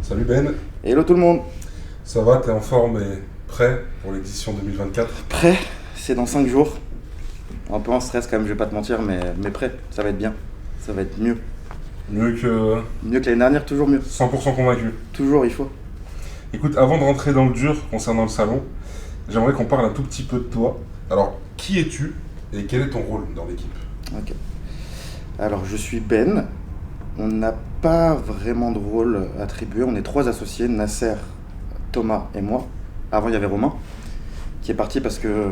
Salut Ben, Hello tout le monde. ça va, t'es en forme et prêt pour l'édition 2024? Prêt? C'est dans 5 jours. Un peu en stress quand même, je vais pas te mentir, mais prêt. Ça va être bien. Ça va être mieux. Mieux que Mieux que l'année dernière, toujours mieux. 100% convaincu. Toujours, il faut. Écoute, avant de rentrer dans le dur concernant le salon, j'aimerais qu'on parle un tout petit peu de toi. Alors, qui es-tu et quel est ton rôle dans l'équipe? Ok. Alors, je suis Ben. On n'a pas vraiment de rôle attribué. On est 3 associés, Nasser, Thomas et moi. Avant, il y avait Romain, qui est parti parce que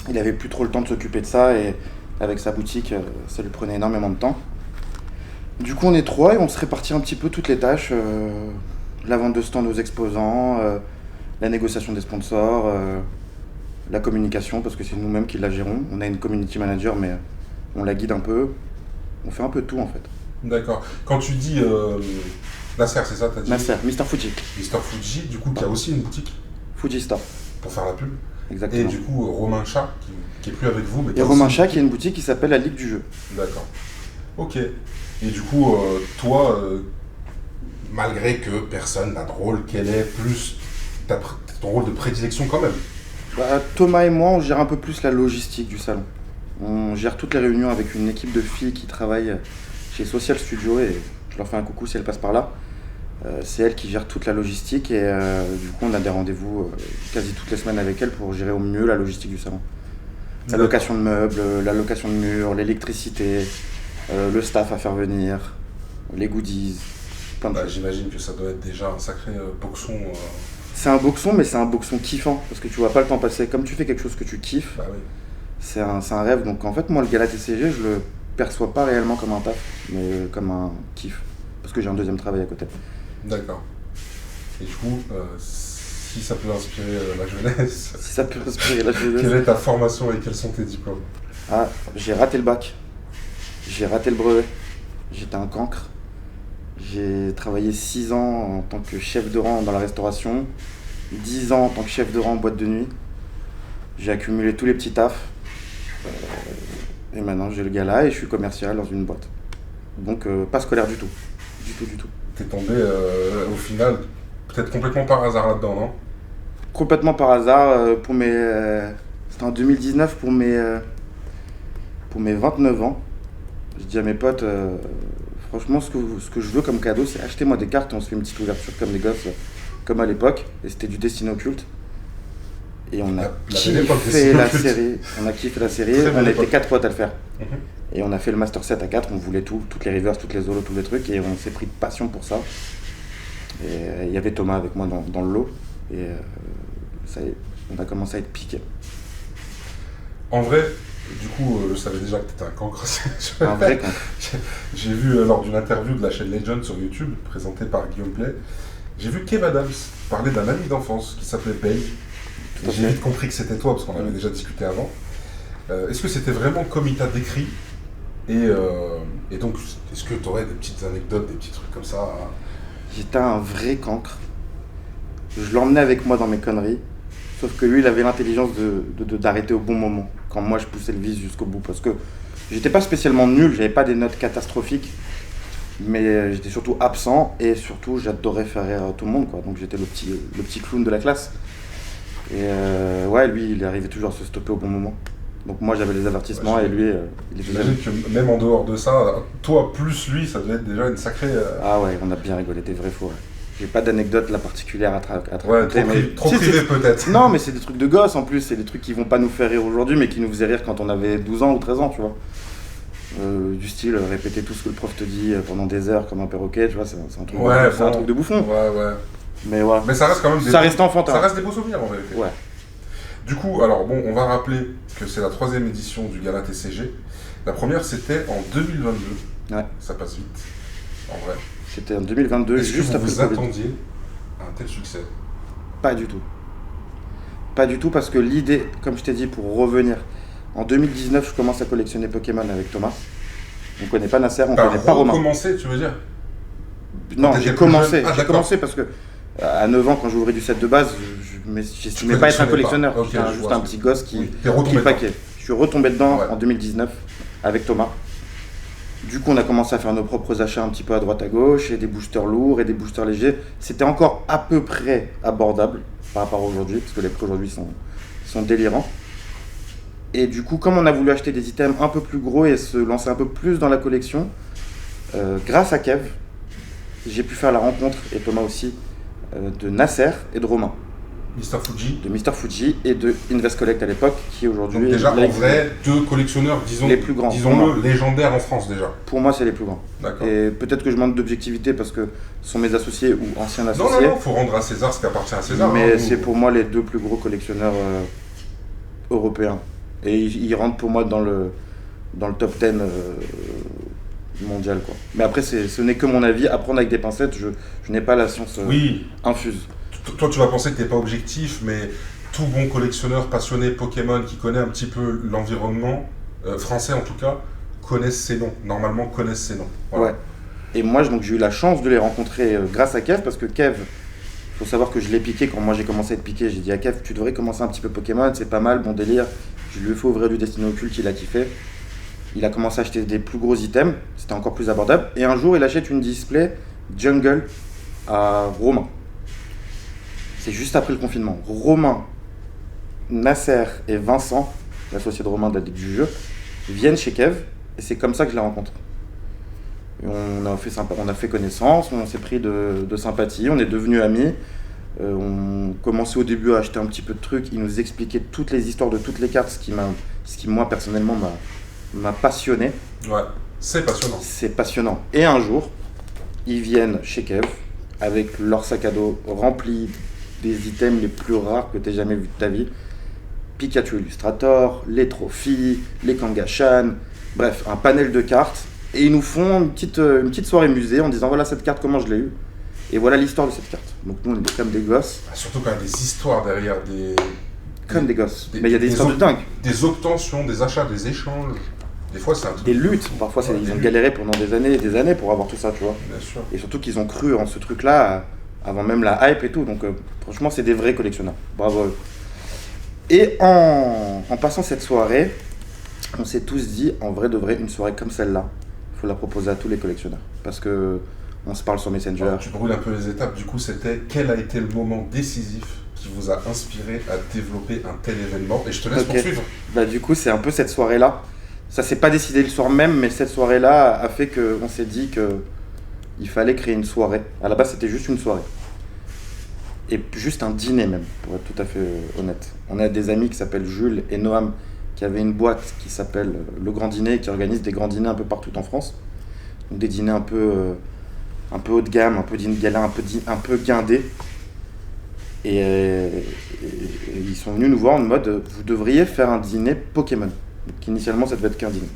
il avait plus trop le temps de s'occuper de ça et avec sa boutique, ça lui prenait énormément de temps. Du coup, on est 3 et on se répartit un petit peu toutes les tâches. La vente de stands aux exposants, la négociation des sponsors, la communication, parce que c'est nous-mêmes qui la gérons. On a une community manager, mais on la guide un peu. On fait un peu tout en fait. D'accord. Quand tu dis Nasser, c'est ça, t'as dit? Nasser, Mr. Fuji. Mr. Fuji, du coup, qui a aussi une boutique Fuji Store, pour faire la pub. Et exactement. du coup, Romain Chat, qui est plus avec vous, mais qui Et a Romain aussi- Chat qui a une boutique qui s'appelle la Ligue du Jeu. D'accord. Ok. Et du coup, toi, malgré que personne n'a de rôle, quel est plus ton rôle de prédilection quand même? Thomas et moi, on gère un peu plus la logistique du salon. On gère toutes les réunions avec une équipe de filles qui travaillent chez Social Studio et je leur fais un coucou si elles passent par là. C'est elles qui gèrent toute la logistique et du coup on a des rendez-vous quasi toutes les semaines avec elles pour gérer au mieux la logistique du salon. La location de meubles, la location de murs, l'électricité, le staff à faire venir, les goodies, plein de choses. J'imagine que ça doit être déjà un sacré boxon. C'est un boxon mais c'est un boxon kiffant parce que tu vois pas le temps passer. Comme tu fais quelque chose que tu kiffes, Bah oui. c'est un rêve. Donc en fait moi le gala TCG je le perçois pas réellement comme un taf mais comme un kiff parce que j'ai un deuxième travail à côté. D'accord. Et du coup, si ça peut inspirer la jeunesse, Si ça peut inspirer la jeunesse. quelle est ta formation et quels sont tes diplômes? Ah, j'ai raté le bac, j'ai raté le brevet, j'étais un cancre. J'ai travaillé 6 ans en tant que chef de rang dans la restauration, 10 ans en tant que chef de rang en boîte de nuit. J'ai accumulé tous les petits tafs. Et maintenant j'ai le gala et je suis commercial dans une boîte. Donc pas scolaire du tout. Du tout, du tout. T'es tombé au final, peut-être complètement par hasard là-dedans, non? Complètement par hasard, pour mes. C'était en 2019 pour mes 29 ans. Je dis à mes potes, franchement, ce que je veux comme cadeau, c'est achetez-moi des cartes et on se fait une petite ouverture comme des gosses, comme à l'époque. Et c'était du Destiny Occulte. Et on a belle époque, kiffé Destiny la Occulte. série. On a kiffé la série. Très On belle était époque. 4 potes à le faire. Mhm. Et on a fait le Master Set à 4, on voulait tout, toutes les reverse, toutes les solos, tous les trucs, et on s'est pris de passion pour ça. Et il y avait Thomas avec moi dans le lot, et ça y est, on a commencé à être piqué. En vrai, du coup, je savais déjà que t'étais un cancre. Un vrai con. J'ai vu lors d'une interview de la chaîne Legend sur YouTube, présentée par Guillaume Play, j'ai vu Kev Adams parler d'un ami d'enfance qui s'appelait Bay. Tout à J'ai fait. vite compris que c'était toi parce qu'on avait déjà discuté avant. Est-ce que c'était vraiment comme il t'a décrit et donc, est-ce que tu aurais des petites anecdotes, des petits trucs comme ça J'étais un vrai cancre. Je l'emmenais avec moi dans mes conneries, sauf que lui, il avait l'intelligence d'arrêter au bon moment, quand moi je poussais le vice jusqu'au bout, parce que j'étais pas spécialement nul, j'avais pas des notes catastrophiques, mais j'étais surtout absent, et surtout j'adorais faire rire tout le monde, quoi. Donc j'étais le petit clown de la classe. Et ouais, lui, il arrivait toujours à se stopper au bon moment. Donc moi j'avais les avertissements et lui, il était J'imagine que même en dehors de ça, toi plus lui, ça devait être déjà une sacrée... Ah ouais, on a bien rigolé, t'es vrai fou. Ouais. J'ai pas d'anecdote là particulière à te Ouais, raconter. trop Si, privé peut-être. Non, mais c'est des trucs de gosse en plus, c'est des trucs qui vont pas nous faire rire aujourd'hui, mais qui nous faisaient rire quand on avait 12 ans ou 13 ans, tu vois. Du style, répéter tout ce que le prof te dit pendant des heures comme un perroquet, tu vois, c'est un truc, Ouais, c'est un bon. truc de bouffon. Ouais. Mais ouais, Mais ça reste quand même ça restait enfantin. ça reste des beaux souvenirs en vérité. Ouais. Du coup, alors bon, on va rappeler que c'est la 3e édition du Gala TCG. La première, c'était en 2022. Ouais. Ça passe vite, en vrai. C'était en 2022, Est-ce que juste vous après vous le Covid. attendiez à un tel succès? Pas du tout. Pas du tout parce que l'idée, comme je t'ai dit, pour revenir, en 2019, je commence à collectionner Pokémon avec Thomas. On connaît pas Nasser, on T'as connaît pas Romain. recommencé, tu veux dire? Non, t'étais j'ai plus commencé. jeune. Ah, J'ai d'accord. commencé parce que à 9 ans, quand j'ouvrais du set de base, j'estimais pas être un collectionneur. Ok, J'étais je juste vois un ce petit que- gosse qui Oui, t'es retombé dedans. paquait. Je suis retombé dedans Ouais. en 2019 avec Thomas. Du coup, on a commencé à faire nos propres achats un petit peu à droite à gauche, et des boosters lourds et des boosters légers. C'était encore à peu près abordable par rapport à aujourd'hui, parce que les prix aujourd'hui sont délirants. Et du coup, comme on a voulu acheter des items un peu plus gros et se lancer un peu plus dans la collection, grâce à Kev, j'ai pu faire la rencontre, et Thomas aussi, de Nasser et de Romain. Mr. Fuji. De Mr. Fuji et de Invest Collect à l'époque, qui aujourd'hui Donc déjà, en vrai, 2 collectionneurs, les plus grands. disons-le, légendaires en France déjà. Pour moi, c'est les plus grands. D'accord. Et peut-être que je manque d'objectivité parce que ce sont mes associés ou anciens associés. Non, faut rendre à César ce qui appartient à César. Mais c'est pour moi les 2 plus gros collectionneurs européens. Et ils rentrent pour moi dans le top 10 mondial, quoi. Mais après, ce n'est que mon avis. À prendre avec des pincettes, je n'ai pas la science infuse. Toi, tu vas penser que tu n'es pas objectif, mais tout bon collectionneur passionné Pokémon qui connaît un petit peu l'environnement, français en tout cas, connaissent ces noms. Normalement, connaissent ces noms. Voilà. Ouais. Et moi, donc, j'ai eu la chance de les rencontrer grâce à Kev, parce que Kev, il faut savoir que je l'ai piqué quand moi j'ai commencé à être piqué. J'ai dit à Kev, tu devrais commencer un petit peu Pokémon, c'est pas mal, bon délire. Je lui ai fait ouvrir du Destiny Occulte, il a kiffé. Il a commencé à acheter des plus gros items, c'était encore plus abordable. Et un jour, il achète une display Jungle à Romain. C'est juste après le confinement. Romain, Nasser et Vincent, l'associé de Romain de la Ligue du Jeu, viennent chez Kev, et c'est comme ça que je les rencontre. Et on a fait connaissance, on s'est pris de sympathie, on est devenus amis. On commençait au début à acheter un petit peu de trucs, il nous expliquait toutes les histoires de toutes les cartes, ce qui moi personnellement m'a passionné. Ouais, c'est passionnant. C'est passionnant. Et un jour, ils viennent chez Kev avec leur sac à dos rempli des items les plus rares que tu aies jamais vu de ta vie. Pikachu Illustrator, les trophies, les Kangaskhan, bref, un panel de cartes. Et ils nous font une petite soirée musée en disant voilà cette carte, comment je l'ai eue. Et voilà l'histoire de cette carte. Donc nous, on est comme des gosses. Surtout quand il y a des histoires derrière Comme des gosses. Mais il y a des histoires de dingue. Des obtentions, des achats, des échanges. Des fois, c'est un truc. Des luttes. Parfois, ils ont galéré pendant des années pour avoir tout ça, tu vois. Bien sûr. Et surtout qu'ils ont cru en ce truc-là avant même la hype et tout. Donc, franchement, c'est des vrais collectionneurs. Bravo à eux. Et en passant cette soirée, on s'est tous dit, en vrai de vrai, une soirée comme celle-là, il faut la proposer à tous les collectionneurs. Parce que on se parle sur Messenger. Alors, tu brûles un peu les étapes. Du coup, c'était quel a été le moment décisif qui vous a inspiré à développer un tel événement? Et je te laisse poursuivre. Bah, du coup, c'est un peu cette soirée-là. Ça s'est pas décidé le soir même, mais cette soirée-là a fait qu'on s'est dit qu'il fallait créer une soirée. À la base, c'était juste une soirée. Et juste un dîner même, pour être tout à fait honnête. On a des amis qui s'appellent Jules et Noam, qui avaient une boîte qui s'appelle Le Grand Dîner, qui organise des grands dîners un peu partout en France. Donc des dîners un peu haut de gamme, un peu dîner de gala, un peu guindés. Et ils sont venus nous voir en mode vous devriez faire un dîner Pokémon. Donc initialement ça devait être qu'un dîner.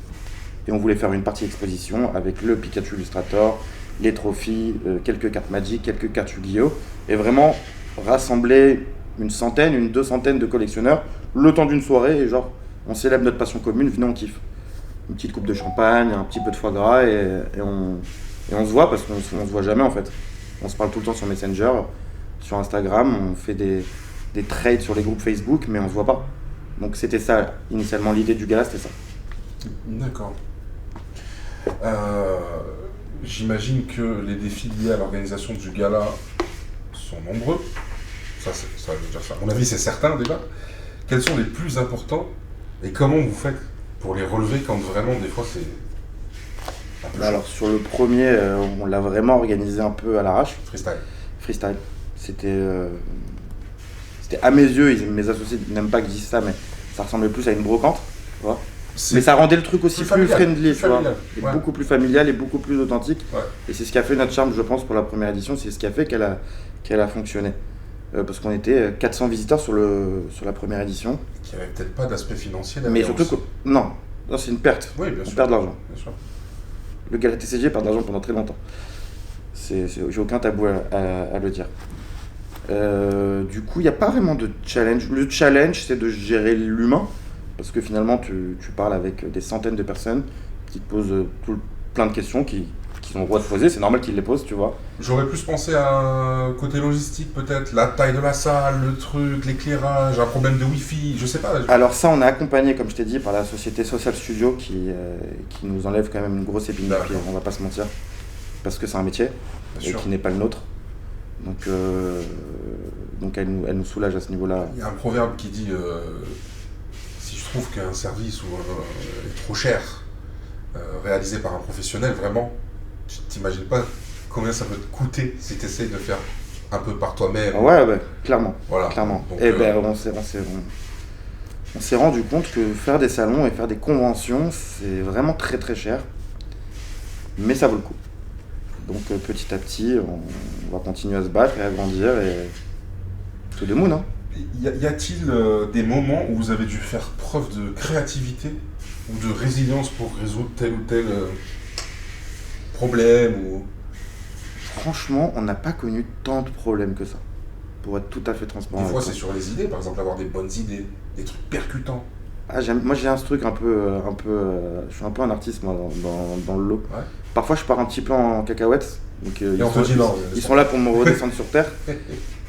Et on voulait faire une partie exposition avec le Pikachu Illustrator, les trophies, quelques cartes Magic, quelques cartes Yu-Gi-Oh! Et vraiment rassembler une centaine, 200 de collectionneurs le temps d'une soirée et genre on célèbre notre passion commune, venez on kiffe. Une petite coupe de champagne, un petit peu de foie gras et on se voit parce qu'on se voit jamais en fait. On se parle tout le temps sur Messenger, sur Instagram, on fait des trades sur les groupes Facebook, mais on se voit pas. Donc c'était ça, initialement l'idée du gala, c'était ça. D'accord. J'imagine que les défis liés à l'organisation du gala sont nombreux. Ça veut dire ça. À mon avis, c'est certain déjà. Quels sont les plus importants et comment vous faites pour les relever quand vraiment des fois c'est un peu chaud? Alors sur le premier, on l'a vraiment organisé un peu à l'arrache. Freestyle. C'était à mes yeux, mes associés n'aiment pas que je dise ça, mais ça ressemblait plus à une brocante, tu vois. Mais ça rendait le truc aussi plus friendly, tu vois, et beaucoup plus familial et beaucoup plus authentique. Ouais. Et c'est ce qui a fait notre charme, je pense, pour la première édition. C'est ce qui a fait qu'elle a fonctionné. Parce qu'on était 400 visiteurs sur la première édition. Qui avait peut-être pas d'aspect financier mais surtout aussi. Non, c'est une perte. Oui, bien on sûr. perd de l'argent. Bien sûr. Le gala TCG perd de l'argent pendant très longtemps. J'ai aucun tabou à le dire. Du coup, il n'y a pas vraiment de challenge. Le challenge, c'est de gérer l'humain. Parce que finalement, tu parles avec des centaines de personnes qui te posent plein de questions qui ont le droit de poser, c'est normal qu'ils les posent, tu vois. J'aurais plus pensé à un côté logistique peut-être, la taille de la salle, le truc, l'éclairage, un problème de wifi, je sais pas. Alors ça, on est accompagné, comme je t'ai dit, par la société Social Studio qui nous enlève quand même une grosse épine du pied, on va pas se mentir, parce que c'est un métier et qui n'est pas le nôtre. Donc elle nous soulage à ce niveau-là. Il y a un proverbe qui dit si je trouve qu'un service est trop cher, réalisé par un professionnel, vraiment, tu t'imagines pas combien ça peut te coûter si tu essayes de faire un peu par toi-même. Ouais, clairement. Voilà. Clairement. Donc, et on s'est rendu compte que faire des salons et faire des conventions, c'est vraiment très très cher. Mais ça vaut le coup. Donc petit à petit, on va continuer à se battre et à grandir et tout de moon. Hein. Y a-t-il des moments où vous avez dû faire preuve de créativité ou de résilience pour résoudre tel ou tel problème ou... Franchement, on n'a pas connu tant de problèmes que ça, pour être tout à fait transparent. Des fois, c'est sur les idées, par exemple, avoir des bonnes idées, des trucs percutants. Moi, j'ai un truc je suis un peu un artiste, moi, dans le lot. Ouais. Parfois, je pars un petit peu en cacahuètes. Donc, ils sont là pour me redescendre sur terre.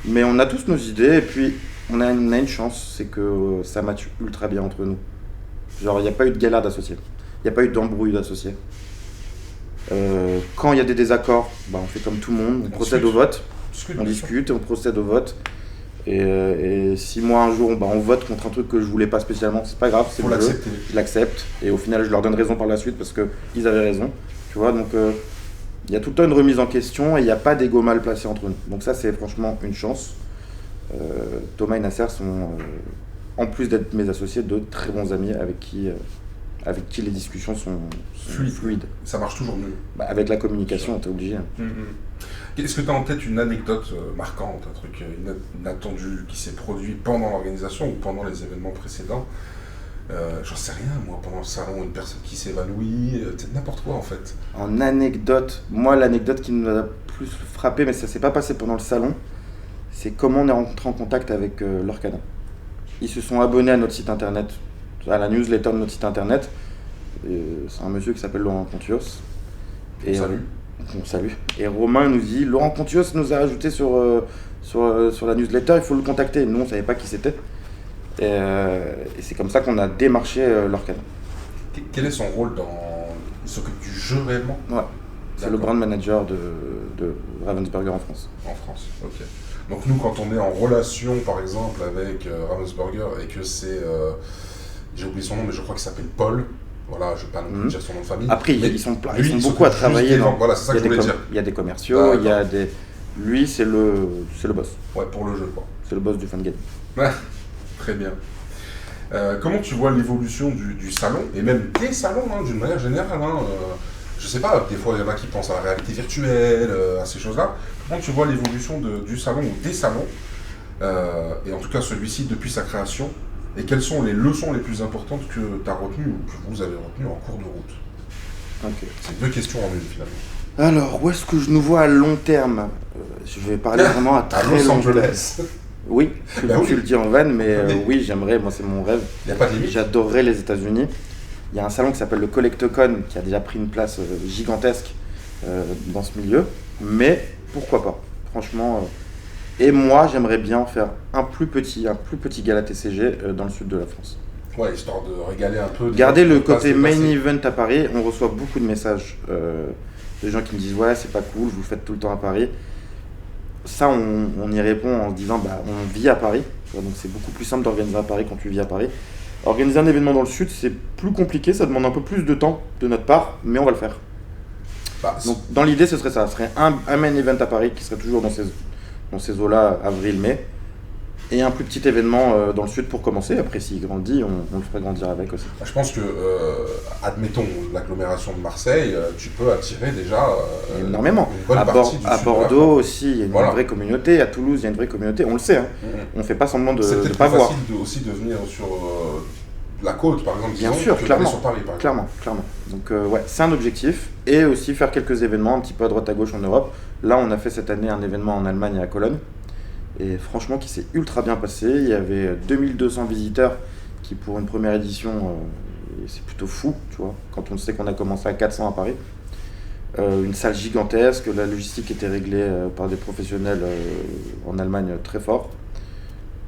Mais on a tous nos idées, et puis on a une chance, c'est que ça matche ultra bien entre nous. Genre, il n'y a pas eu de galère d'associés. Il n'y a pas eu d'embrouille d'associés. Quand il y a des désaccords, on fait comme tout le monde, on procède au vote. On discute et on procède au vote. Et si moi un jour on vote contre un truc que je voulais pas spécialement, c'est pas grave, c'est le jeu, je l'accepte et au final je leur donne raison par la suite parce qu'ils avaient raison, tu vois. Donc il y a tout le temps une remise en question et il n'y a pas d'ego mal placé entre nous. Donc ça c'est franchement une chance. Thomas et Nasser sont, en plus d'être mes associés, de très bons amis avec qui les discussions sont fluides. Ça marche toujours mieux. Avec la communication, t'es obligé. Est-ce que tu as en tête une anecdote marquante, un truc inattendu qui s'est produit pendant l'organisation ou pendant les événements précédents? J'en sais rien, moi, pendant le salon, une personne qui s'évanouit, n'importe quoi en fait. En anecdote, moi l'anecdote qui nous a plus frappé, mais ça s'est pas passé pendant le salon, c'est comment on est rentré en contact avec l'Orcana. Ils se sont abonnés à notre site internet, à la newsletter de notre site internet. C'est un monsieur qui s'appelle Laurent Contios. Salut. On salue. Et Romain nous dit, Laurent Contios nous a ajouté sur la newsletter, il faut le contacter. Nous, on ne savait pas qui c'était. Et c'est comme ça qu'on a démarché l'Orcana. Quel est son rôle Il s'occupe du jeu réellement? Ouais. C'est le brand manager de Ravensburger en France. En France, ok. Donc nous, quand on est en relation, par exemple, avec Ravensburger et que c'est... j'ai oublié son nom, mais je crois qu'il s'appelle Paul. Voilà, je ne vais pas non plus dire son nom de famille. Après, ils sont beaucoup à travailler. Voilà, c'est ça que je voulais dire. Il y a des commerciaux, il y a des... Lui, c'est le boss. Ouais, pour le jeu, quoi. C'est le boss du fan game. Ouais, très bien. Comment tu vois l'évolution du salon, et même des salons, d'une manière générale je sais pas, des fois, il y en a qui pensent à la réalité virtuelle, à ces choses-là. Comment tu vois l'évolution du salon ou des salons, et en tout cas celui-ci depuis sa création? Et quelles sont les leçons les plus importantes que tu as retenues ou que vous avez retenues en cours de route? Okay. C'est deux questions en une finalement. Alors, où est-ce que je nous vois à long terme? Je vais parler vraiment à très long terme. Oui, tu le dis en vanne, mais oui, j'aimerais, moi c'est mon rêve. Il n'y a pas de limite. J'adorerais les États-Unis. Il y a un salon qui s'appelle le Collectocon qui a déjà pris une place gigantesque dans ce milieu, mais pourquoi pas? Franchement... Et moi, j'aimerais bien faire un plus petit gala TCG dans le sud de la France. Ouais, histoire de régaler un peu. Garder le côté main event à Paris. On reçoit beaucoup de messages de gens qui me disent ouais, c'est pas cool, vous le faites tout le temps à Paris. Ça, on y répond en se disant on vit à Paris. Donc c'est beaucoup plus simple d'organiser à Paris quand tu vis à Paris. Organiser un événement dans le sud, c'est plus compliqué, ça demande un peu plus de temps de notre part, mais on va le faire. Donc dans l'idée, ce serait ça. Ce serait un main event à Paris qui serait toujours dans ces eaux-là, avril-mai, et un plus petit événement dans le sud pour commencer. Après, s'il grandit, on le ferait grandir avec aussi. Je pense que, admettons, l'agglomération de Marseille, tu peux attirer déjà énormément. Une bonne partie du à sud Bordeaux aussi, il y a une vraie communauté. À Toulouse, il y a une vraie communauté. On le sait, hein. On ne fait pas semblant de ne pas voir. C'est peut-être aussi de venir sur la côte, par exemple, bien sûr, clairement, sur Paris, par exemple. Clairement. Donc, ouais, c'est un objectif. Et aussi faire quelques événements un petit peu à droite à gauche en Europe. Là, on a fait cette année un événement en Allemagne et à Cologne. Et franchement, qui s'est ultra bien passé. Il y avait 2200 visiteurs qui, pour une première édition, c'est plutôt fou, tu vois, quand on sait qu'on a commencé à 400 à Paris. Une salle gigantesque, la logistique était réglée par des professionnels en Allemagne très forts.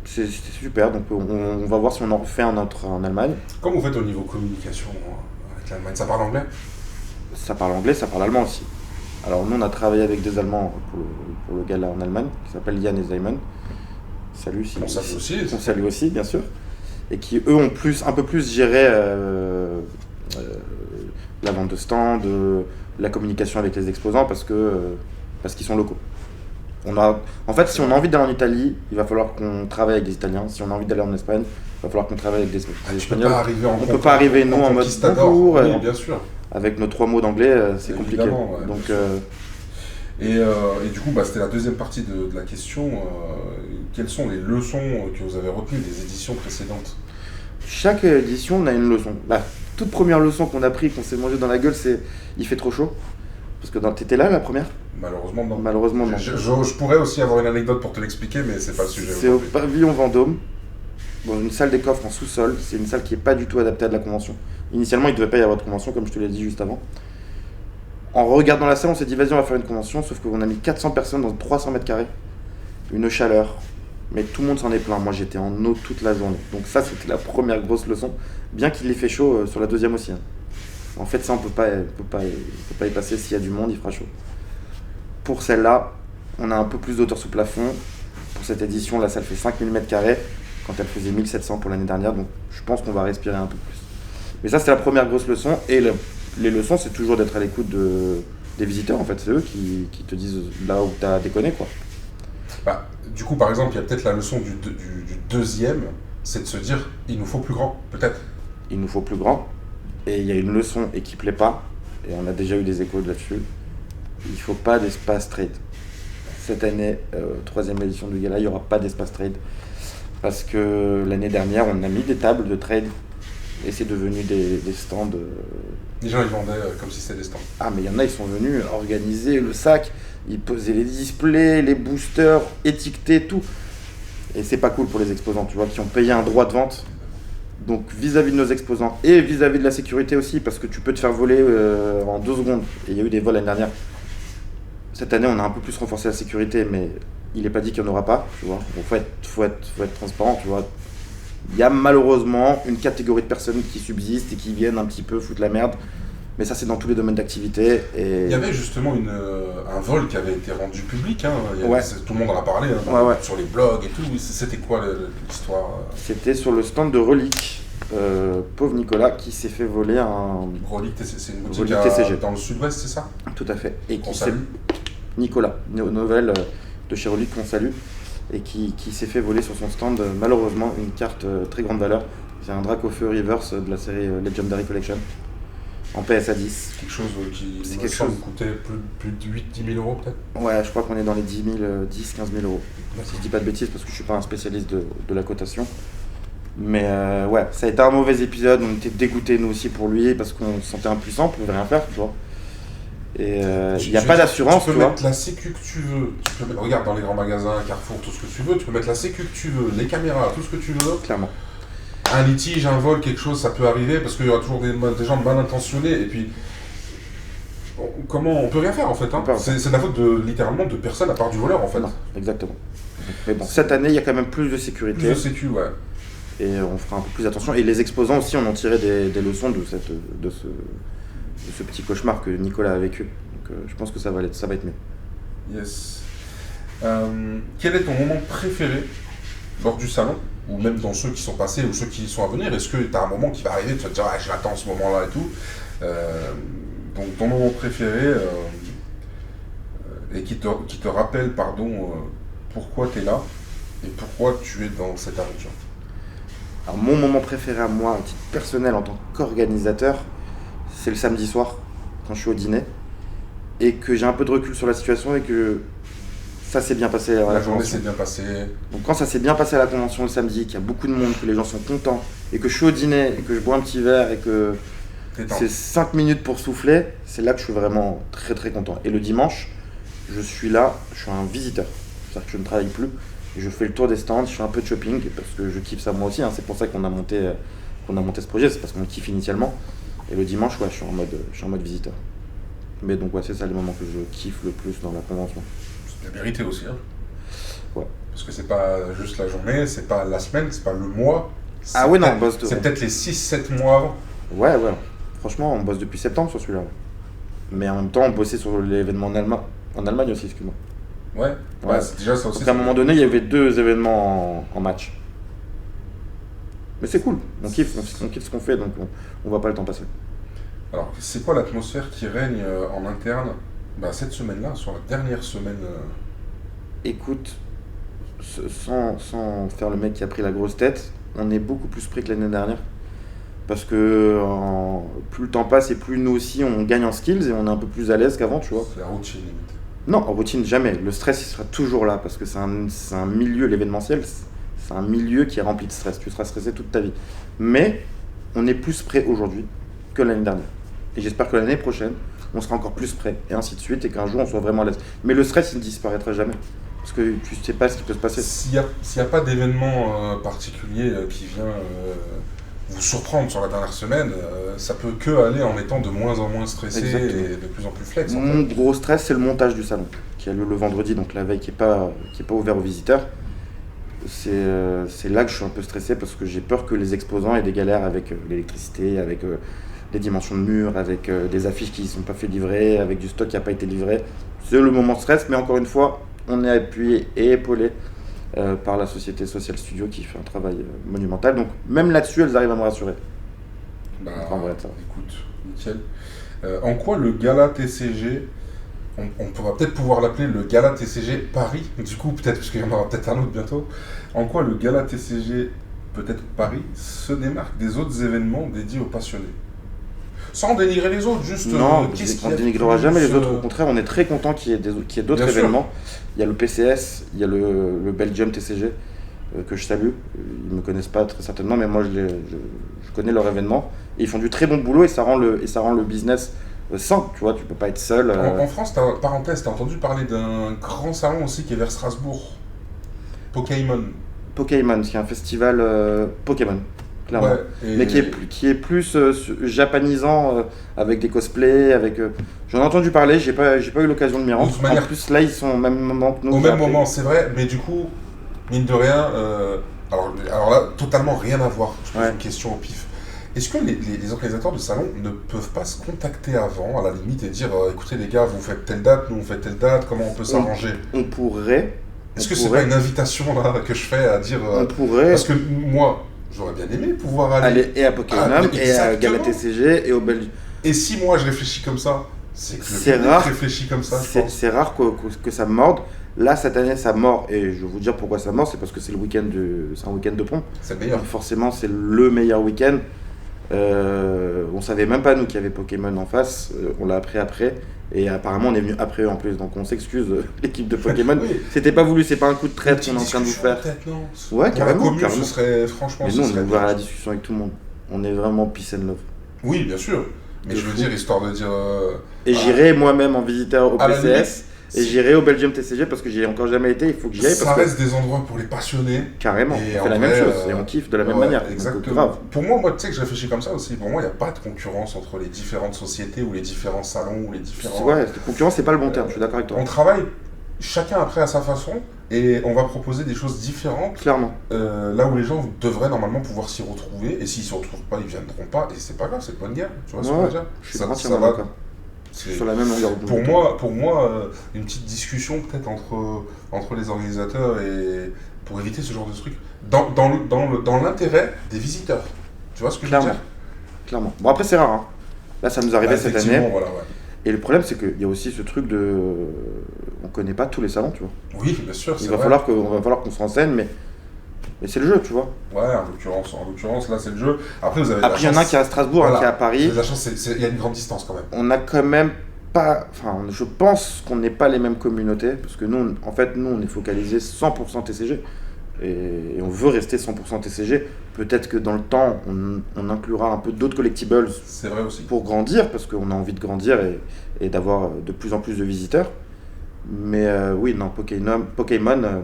C'était super, donc on va voir si on en refait un autre en Allemagne. Comment vous faites au niveau communication avec l'Allemagne? Ça parle anglais? Ça parle anglais, ça parle allemand aussi. Alors nous on a travaillé avec des Allemands pour le gala en Allemagne, qui s'appelle Yann et Simon. Salut, si, On salue aussi. on salue aussi, bien sûr. Et qui eux ont un peu plus géré la vente de stands, la communication avec les exposants parce qu'ils sont locaux. En fait, si on a envie d'aller en Italie, il va falloir qu'on travaille avec des Italiens. Si on a envie d'aller en Espagne, il va falloir qu'on travaille avec des Espagnols. On peut pas arriver nous en mode bonjour. Oui, bien sûr. Avec nos 3 mots d'anglais, c'est compliqué. Ouais, donc, et du coup, c'était la deuxième partie de la question. Quelles sont les leçons que vous avez retenues des éditions précédentes? Chaque édition, on a une leçon. La toute première leçon qu'on a pris, qu'on s'est mangé dans la gueule, c'est il fait trop chaud. Parce que t'étais là la première? Malheureusement, non. Malheureusement, non. Je pourrais aussi avoir une anecdote pour te l'expliquer, mais c'est pas le sujet. C'est au pavillon Vendôme, dans une salle des coffres en sous-sol. C'est une salle qui n'est pas du tout adaptée à de la convention. Initialement, il ne devait pas y avoir de convention, comme je te l'ai dit juste avant. En regardant la salle, on s'est dit, vas-y, on va faire une convention, sauf qu'on a mis 400 personnes dans 300 mètres carrés. Une chaleur. Mais tout le monde s'en est plaint. Moi, j'étais en eau toute la journée. Donc ça, c'était la première grosse leçon. Bien qu'il ait fait chaud sur la deuxième aussi. Hein. En fait, ça, on peut pas y passer. S'il y a du monde, il fera chaud. Pour celle-là, on a un peu plus d'hauteur sous plafond. Pour cette édition, la salle fait 5000 mètres carrés, quand elle faisait 1700 pour l'année dernière. Donc je pense qu'on va respirer un peu plus. Mais ça, c'est la première grosse leçon. Et les leçons, c'est toujours d'être à l'écoute des visiteurs. En fait, c'est eux qui te disent là où tu as déconné, quoi. Du coup, par exemple, il y a peut-être la leçon du deuxième, c'est de se dire, il nous faut plus grand, peut-être. Il nous faut plus grand. Et il y a une leçon et qui plaît pas. Et on a déjà eu des échos là-dessus. Il ne faut pas d'espace trade. Cette année, 3e édition du gala, il n'y aura pas d'espace trade. Parce que l'année dernière, on a mis des tables de trade. Et c'est devenu des stands. Les gens, ils vendaient comme si c'était des stands. Ah, mais il y en a, ils sont venus organiser le sac. Ils posaient les displays, les boosters, étiquetés, tout. Et c'est pas cool pour les exposants, tu vois, qui ont payé un droit de vente. Donc vis-à-vis de nos exposants et vis-à-vis de la sécurité aussi, parce que tu peux te faire voler en 2 secondes. Et il y a eu des vols l'année dernière. Cette année, on a un peu plus renforcé la sécurité, mais il n'est pas dit qu'il n'y en aura pas, tu vois. Donc faut être transparent, tu vois. Il y a malheureusement une catégorie de personnes qui subsistent et qui viennent un petit peu foutre la merde. Mais ça, c'est dans tous les domaines d'activité. Et... Il y avait justement un vol qui avait été rendu public. Hein. Tout le monde en a parlé sur les blogs et tout. C'était quoi l'histoire? C'était sur le stand de Relique. Pauvre Nicolas qui s'est fait voler un... Relique, c'est une boutique dans le sud-ouest, c'est ça? Tout à fait. Et on salue Nicolas, nouvelle de chez Relique qu'on salue. Et qui s'est fait voler sur son stand, malheureusement, une carte très grande valeur. C'est un Dracofeu Reverse de la série Legendary Collection. En PSA 10. Quelque chose qui coûtait plus de 8-10 000 euros peut-être? Ouais, je crois qu'on est dans les 10 15 000 euros. Si je dis pas de bêtises, parce que je suis pas un spécialiste de la cotation. Mais ouais, ça a été un mauvais épisode. On était dégoûtés nous aussi pour lui, parce qu'on se sentait impuissant, on pouvait rien faire, tu vois. Et il n'y a pas d'assurance, tu peux mettre la sécu que tu veux. Regarde dans les grands magasins, Carrefour, tout ce que tu veux. Tu peux mettre la sécu que tu veux, les caméras, tout ce que tu veux. Clairement. Un litige, un vol, quelque chose, ça peut arriver parce qu'il y aura toujours des gens mal intentionnés. Et puis, comment on peut rien faire en fait. Hein. C'est de la faute littéralement de personne à part du voleur en fait. Non, exactement. Mais bon, cette année, il y a quand même plus de sécurité. Plus de sécu, ouais. Et on fera un peu plus attention. Et les exposants aussi, on en tirait des leçons de ce petit cauchemar que Nicolas a vécu. Donc je pense que ça va être mieux. Yes. Quel est ton moment préféré lors du salon? Ou même dans ceux qui sont passés ou ceux qui sont à venir? Est-ce que tu as un moment qui va arriver, tu vas te dire ah, je l'attends ce moment-là et tout, donc ton moment préféré et qui te rappelle pourquoi tu es là et pourquoi tu es dans cette aventure? Alors mon moment préféré à moi, à titre personnel en tant qu'organisateur, c'est le samedi soir quand je suis au dîner et que j'ai un peu de recul sur la situation et que ça s'est bien passé à la journée convention. s'est bien passée. Donc quand ça s'est bien passé à la convention le samedi, qu'il y a beaucoup de monde, que les gens sont contents, et que je suis au dîner, et que je bois un petit verre, et que c'est 5 minutes pour souffler, c'est là que je suis vraiment très très content. Et le dimanche, je suis là, je suis un visiteur. C'est-à-dire que je ne travaille plus, et je fais le tour des stands, je fais un peu de shopping, parce que je kiffe ça moi aussi, hein. C'est pour ça qu'on a monté ce projet, c'est parce qu'on le kiffe initialement. Et le dimanche, ouais, je suis en mode visiteur. Mais donc, ouais, c'est ça les moments que je kiffe le plus dans la convention. C'est bien mérité aussi. Hein. Ouais. Parce que c'est pas juste la journée, c'est pas la semaine, c'est pas le mois. Ah ouais, non, on bosse. C'est peut-être les 6-7 mois avant. Ouais. Franchement, on bosse depuis septembre sur celui-là. Mais en même temps, on bossait sur l'événement en Allemagne aussi, excuse-moi. Ouais, c'est déjà ça aussi. Donc à un moment donné, il y avait 2 événements en match. Mais c'est cool, on kiffe ce qu'on fait, donc on voit pas le temps passer. Alors, c'est quoi l'atmosphère qui règne en interne cette semaine-là, sur la dernière semaine Écoute, sans faire le mec qui a pris la grosse tête, on est beaucoup plus près que l'année dernière. Parce que plus le temps passe et plus nous aussi on gagne en skills et on est un peu plus à l'aise qu'avant, tu vois. C'est la routine limite. Non, en routine, jamais. Le stress, il sera toujours là parce que c'est un milieu, l'événementiel, c'est un milieu qui est rempli de stress. Tu seras stressé toute ta vie. Mais on est plus prêt aujourd'hui que l'année dernière. Et j'espère que l'année prochaine, on sera encore plus prêt, et ainsi de suite, et qu'un jour, on soit vraiment à l'aise. Mais le stress, il ne disparaîtra jamais. Parce que tu sais pas ce qui peut se passer. S'il y a pas d'événement particulier qui vient vous surprendre sur la dernière semaine, ça peut que aller en étant de moins en moins stressé. Exactement. Et de plus en plus flex. Mon gros stress, c'est le montage du salon, qui a lieu le vendredi, donc la veille qui est pas ouvert aux visiteurs. C'est là que je suis un peu stressé parce que j'ai peur que les exposants aient des galères avec l'électricité, avec les dimensions de murs, avec des affiches qui ne sont pas fait livrer, avec du stock qui n'a pas été livré. C'est le moment de stress, mais encore une fois, on est appuyé et épaulé par la société Social Studio qui fait un travail monumental. Donc même là-dessus, elles arrivent à me rassurer. En vrai, ça. Écoute, nickel. En quoi le gala TCG, on pourra peut-être pouvoir l'appeler le gala TCG Paris, du coup peut-être, parce qu'il y en aura peut-être un autre bientôt, en quoi le gala TCG, peut-être Paris, se démarque des autres événements dédiés aux passionnés? Sans dénigrer les autres, juste... Non, on ne dénigrera jamais les autres, au contraire, on est très content qu'il y ait d'autres événements. Il y a le PCS, il y a le Belgium TCG, que je salue. Ils ne me connaissent pas très certainement, mais moi je connais leur événement. Et ils font du très bon boulot et ça rend le business simple, tu vois, tu peux pas être seul. En France, parenthèse, t'as entendu parler d'un grand salon aussi qui est vers Strasbourg, Pokémon, qui est un festival Pokémon. Clairement. Ouais, mais qui est plus japanisant, avec des cosplays, avec... J'en ai entendu parler, j'ai pas eu l'occasion de m'y rendre. En plus, là, ils sont au même moment que nous. Au même moment, c'est vrai, mais du coup, mine de rien, alors là, totalement rien à voir. Je pose une question au pif. Est-ce que les organisateurs de salon ne peuvent pas se contacter avant, à la limite, et dire écoutez les gars, vous faites telle date, nous on fait telle date, comment on peut s'arranger? On pourrait. Est-ce que c'est pas une invitation là que je fais à dire on pourrait. Parce que moi, j'aurais bien aimé pouvoir aller et à Pokémon, et à Gala TCG, et au Belgique. Et si moi je réfléchis comme ça, c'est que le public réfléchit comme ça, je pense. C'est rare que ça morde. Là, cette année, ça mord, et je vais vous dire pourquoi ça mord, c'est parce que c'est un week-end de pont. C'est le meilleur. Donc forcément, c'est le meilleur week-end. On savait même pas nous qu'il y avait Pokémon en face, on l'a appris après, et apparemment on est venu après eux en plus, donc on s'excuse l'équipe de Pokémon. Oui. C'était pas voulu, c'est pas un coup de traite qu'on est en train de vous faire. Ouais, carrément. Ce serait franchement. Mais nous, on est ouvert à la discussion avec tout le monde. On est vraiment peace and love. Oui, bien sûr. Mais je veux dire, histoire de dire. Et j'irai moi-même en visiteur au PCS. Et j'irai au Belgium TCG parce que j'y ai encore jamais été, il faut que j'y aille. Ça reste des endroits pour les passionnés. Carrément, on fait la même chose et on kiffe de la même manière. Exactement. Grave. Pour moi, tu sais que je réfléchis comme ça aussi. Pour moi, il n'y a pas de concurrence entre les différentes sociétés ou les différents salons ou les différents. Ouais, concurrence, c'est pas le bon terme, je suis d'accord avec toi. On travaille chacun après à sa façon et on va proposer des choses différentes. Clairement. Là où les gens devraient normalement pouvoir s'y retrouver et s'ils ne s'y retrouvent pas, ils ne viendront pas et c'est pas grave, c'est de bonne guerre. Tu vois ce que je veux dire? Je suis entièrement d'accord. Sur la même longueur pour moi, une petite discussion peut-être entre les organisateurs et pour éviter ce genre de truc dans l'intérêt des visiteurs. Tu vois ce que je veux dire? Clairement. Bon, après c'est rare, hein. Là ça nous arrivait cette année. Voilà, ouais. Et le problème c'est qu'il y a aussi ce truc de on connaît pas tous les salons, tu vois. Oui, bien sûr. Il va falloir qu'on se renseigne, mais c'est le jeu, tu vois. Ouais, en l'occurrence, là, c'est le jeu. Après, vous avez il y en a un qui est à Strasbourg, un qui est à Paris. La chance, il y a une grande distance quand même. On a quand même pas... Enfin, je pense qu'on n'est pas les mêmes communautés, parce que nous, on est focalisé 100% TCG. Et on veut rester 100% TCG. Peut-être que dans le temps, on inclura un peu d'autres collectibles. C'est vrai aussi. Pour grandir, parce qu'on a envie de grandir et d'avoir de plus en plus de visiteurs. Mais oui, non, Pokémon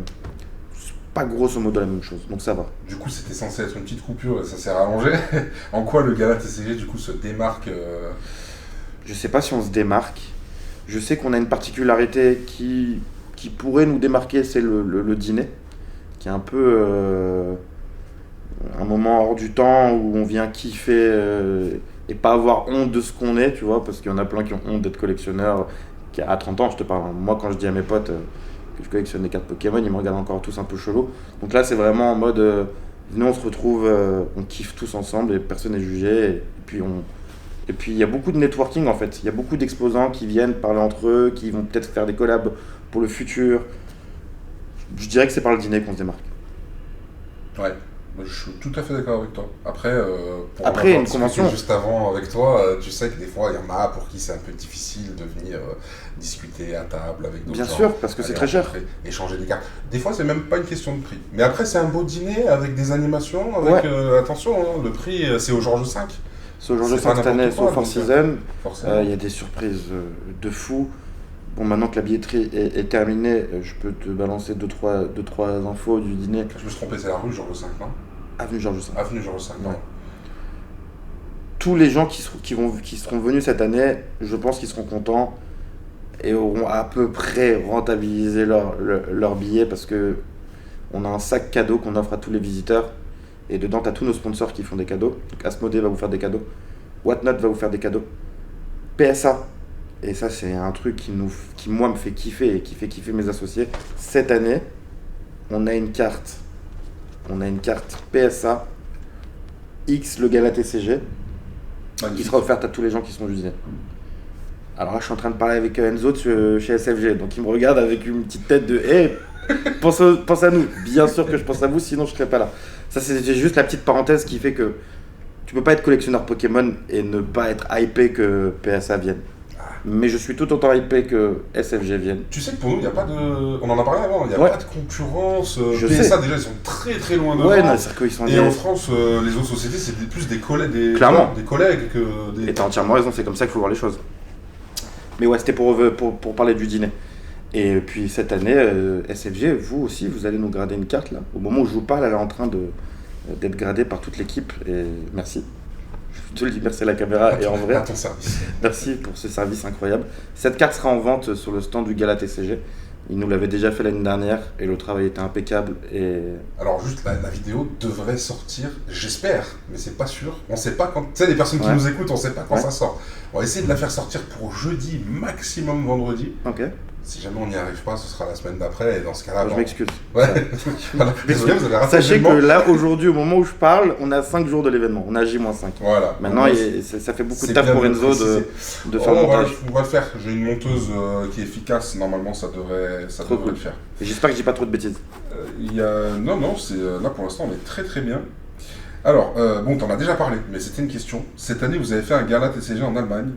pas grosso modo la même chose, donc ça va. Du coup, c'était censé être une petite coupure et ça s'est rallongé. En quoi le gala TCG, du coup, se démarque Je sais pas si on se démarque, Je sais qu'on a une particularité qui pourrait nous démarquer, c'est le dîner, qui est un peu un moment hors du temps où on vient kiffer et pas avoir honte de ce qu'on est, tu vois, parce qu'il y en a plein qui ont honte d'être collectionneurs. À 30 ans, je te parle, moi quand je dis à mes potes que je collectionne des cartes Pokémon, ils me regardent encore tous un peu chelou. Donc là, c'est vraiment en mode, venez, on se retrouve, on kiffe tous ensemble et personne n'est jugé. Et puis il y a beaucoup de networking en fait. Il y a beaucoup d'exposants qui viennent parler entre eux, qui vont peut-être faire des collabs pour le futur. Je dirais que c'est par le dîner qu'on se démarque. Ouais, moi, je suis tout à fait d'accord avec toi. Après, pour Après, avoir une discuté convention. juste avant avec toi, tu sais que des fois, il y en a pour qui c'est un peu difficile de venir discuter à table avec d'autres Bien gens. sûr, parce que c'est Aller très cher. rencontrer, échanger des cartes. Des fois, c'est même pas une question de prix. Mais après, c'est un beau dîner avec des animations, avec, Ouais. attention, hein, le prix, c'est au Georges V. C'est au Georges C'est pas V cette année, n'importe c'est au quoi, Four donc, Seasons. Forcément. Il y a des surprises de fou. Bon, maintenant que la billetterie est terminée, je peux te balancer deux, trois infos du dîner. Je me suis trompé, c'est la rue Georges V, non? Avenue Georges V. Avenue Georges V, non. Ouais. Tous les gens qui seront venus cette année, je pense qu'ils seront contents et auront à peu près rentabilisé leur billet parce que on a un sac cadeau qu'on offre à tous les visiteurs et dedans tu as tous nos sponsors qui font des cadeaux. Donc Asmodée va vous faire des cadeaux, Whatnot va vous faire des cadeaux, PSA, et ça c'est un truc qui moi me fait kiffer et qui fait kiffer mes associés. Cette année, on a une carte PSA X le Gala TCG qui Magnifique. sera offerte à tous les gens qui seront du dîner. Alors là, je suis en train de parler avec Enzo chez SFG, donc il me regarde avec une petite tête de hey, pense à nous. Bien sûr que je pense à vous, sinon je serais pas là. Ça, c'est juste la petite parenthèse qui fait que tu peux pas être collectionneur Pokémon et ne pas être hypé que PSA vienne. Mais je suis tout autant hypé que SFG vienne. Tu sais que pour nous, il n'y a pas de. On en a parlé avant, il n'y a Ouais. pas de concurrence. Je PSA, sais. déjà, ils sont très très loin devant. Ouais, non, c'est qu'ils sont Et liés. en France, les autres sociétés, c'est plus des collègues, Clairement. des collègues que des. Et t'as entièrement raison, c'est comme ça qu'il faut voir les choses. Mais ouais, c'était pour parler du dîner. Et puis cette année, SFG, vous aussi, vous allez nous grader une carte là. Au moment où je vous parle, elle est en train d'être gradée par toute l'équipe. Et merci. Je te le dis, merci à la caméra et en À vrai. ton service. Merci pour ce service incroyable. Cette carte sera en vente sur le stand du Gala TCG. Il nous l'avait déjà fait l'année dernière et le travail était impeccable. Et Alors, juste, la vidéo devrait sortir, j'espère, mais c'est pas sûr. On sait pas quand. Tu sais, les personnes qui Ouais. nous écoutent, on sait pas quand Ouais. ça sort. On va essayer de la faire sortir pour jeudi, maximum vendredi. ok, Si jamais on n'y arrive pas, ce sera la semaine d'après. Et dans ce cas-là, je bon. m'excuse. Ouais. Voilà. Désolé, vous avez raté Sachez l'événement. que là, aujourd'hui, au moment où je parle, on a 5 jours de l'événement. On a J-5. Voilà. Maintenant, Donc, ça fait beaucoup de c'est taf bien pour de Enzo préciser. de faire le on va montage. le faire. J'ai une monteuse qui est efficace. Normalement, ça devrait Trop cool. le faire. Et j'espère que je dis pas trop de bêtises. Il y a... Non, c'est là pour l'instant, on est très très bien. Alors, bon, t'en as déjà parlé, mais c'était une question. Cette année, vous avez fait un gala TCG en Allemagne.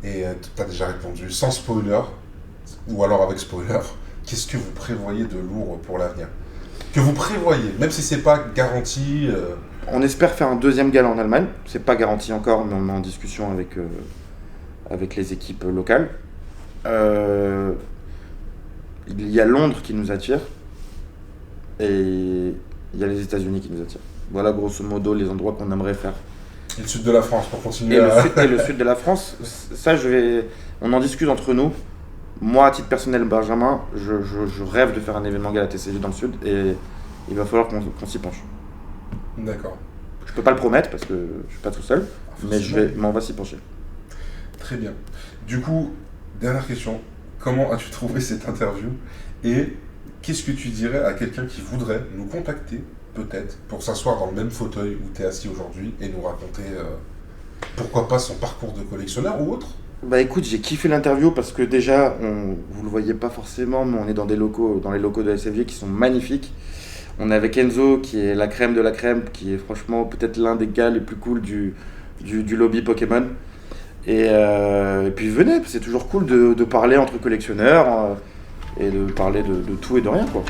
Et t'as déjà répondu sans spoiler, ou alors avec spoiler. Qu'est-ce que vous prévoyez de lourd pour l'avenir? Que vous prévoyez, même si c'est pas garanti. On espère faire un deuxième gala en Allemagne. C'est pas garanti encore, mais on est en discussion avec les équipes locales. Il y a Londres qui nous attire et il y a les États-Unis qui nous attirent. Voilà grosso modo les endroits qu'on aimerait faire. Et le sud de la France pour continuer Et à... le sud de la France, ça on en discute entre nous. Moi, à titre personnel, Benjamin, je rêve de faire un événement gala TCG dans le sud et il va falloir qu'on s'y penche. D'accord. Je peux pas le promettre parce que je suis pas tout seul, mais on va s'y pencher. Très bien. Du coup, dernière question. Comment as-tu trouvé cette interview? Et qu'est-ce que tu dirais à quelqu'un qui voudrait nous contacter, peut-être, pour s'asseoir dans le même fauteuil où tu es assis aujourd'hui et nous raconter, pourquoi pas, son parcours de collectionneur ou autre? Bah écoute, j'ai kiffé l'interview parce que déjà, vous le voyez pas forcément, mais on est dans les locaux de SFG qui sont magnifiques. On est avec Enzo qui est la crème de la crème, qui est franchement peut-être l'un des gars les plus cool du lobby Pokémon. Et puis venez, c'est toujours cool de parler entre collectionneurs et de parler de tout et de rien quoi.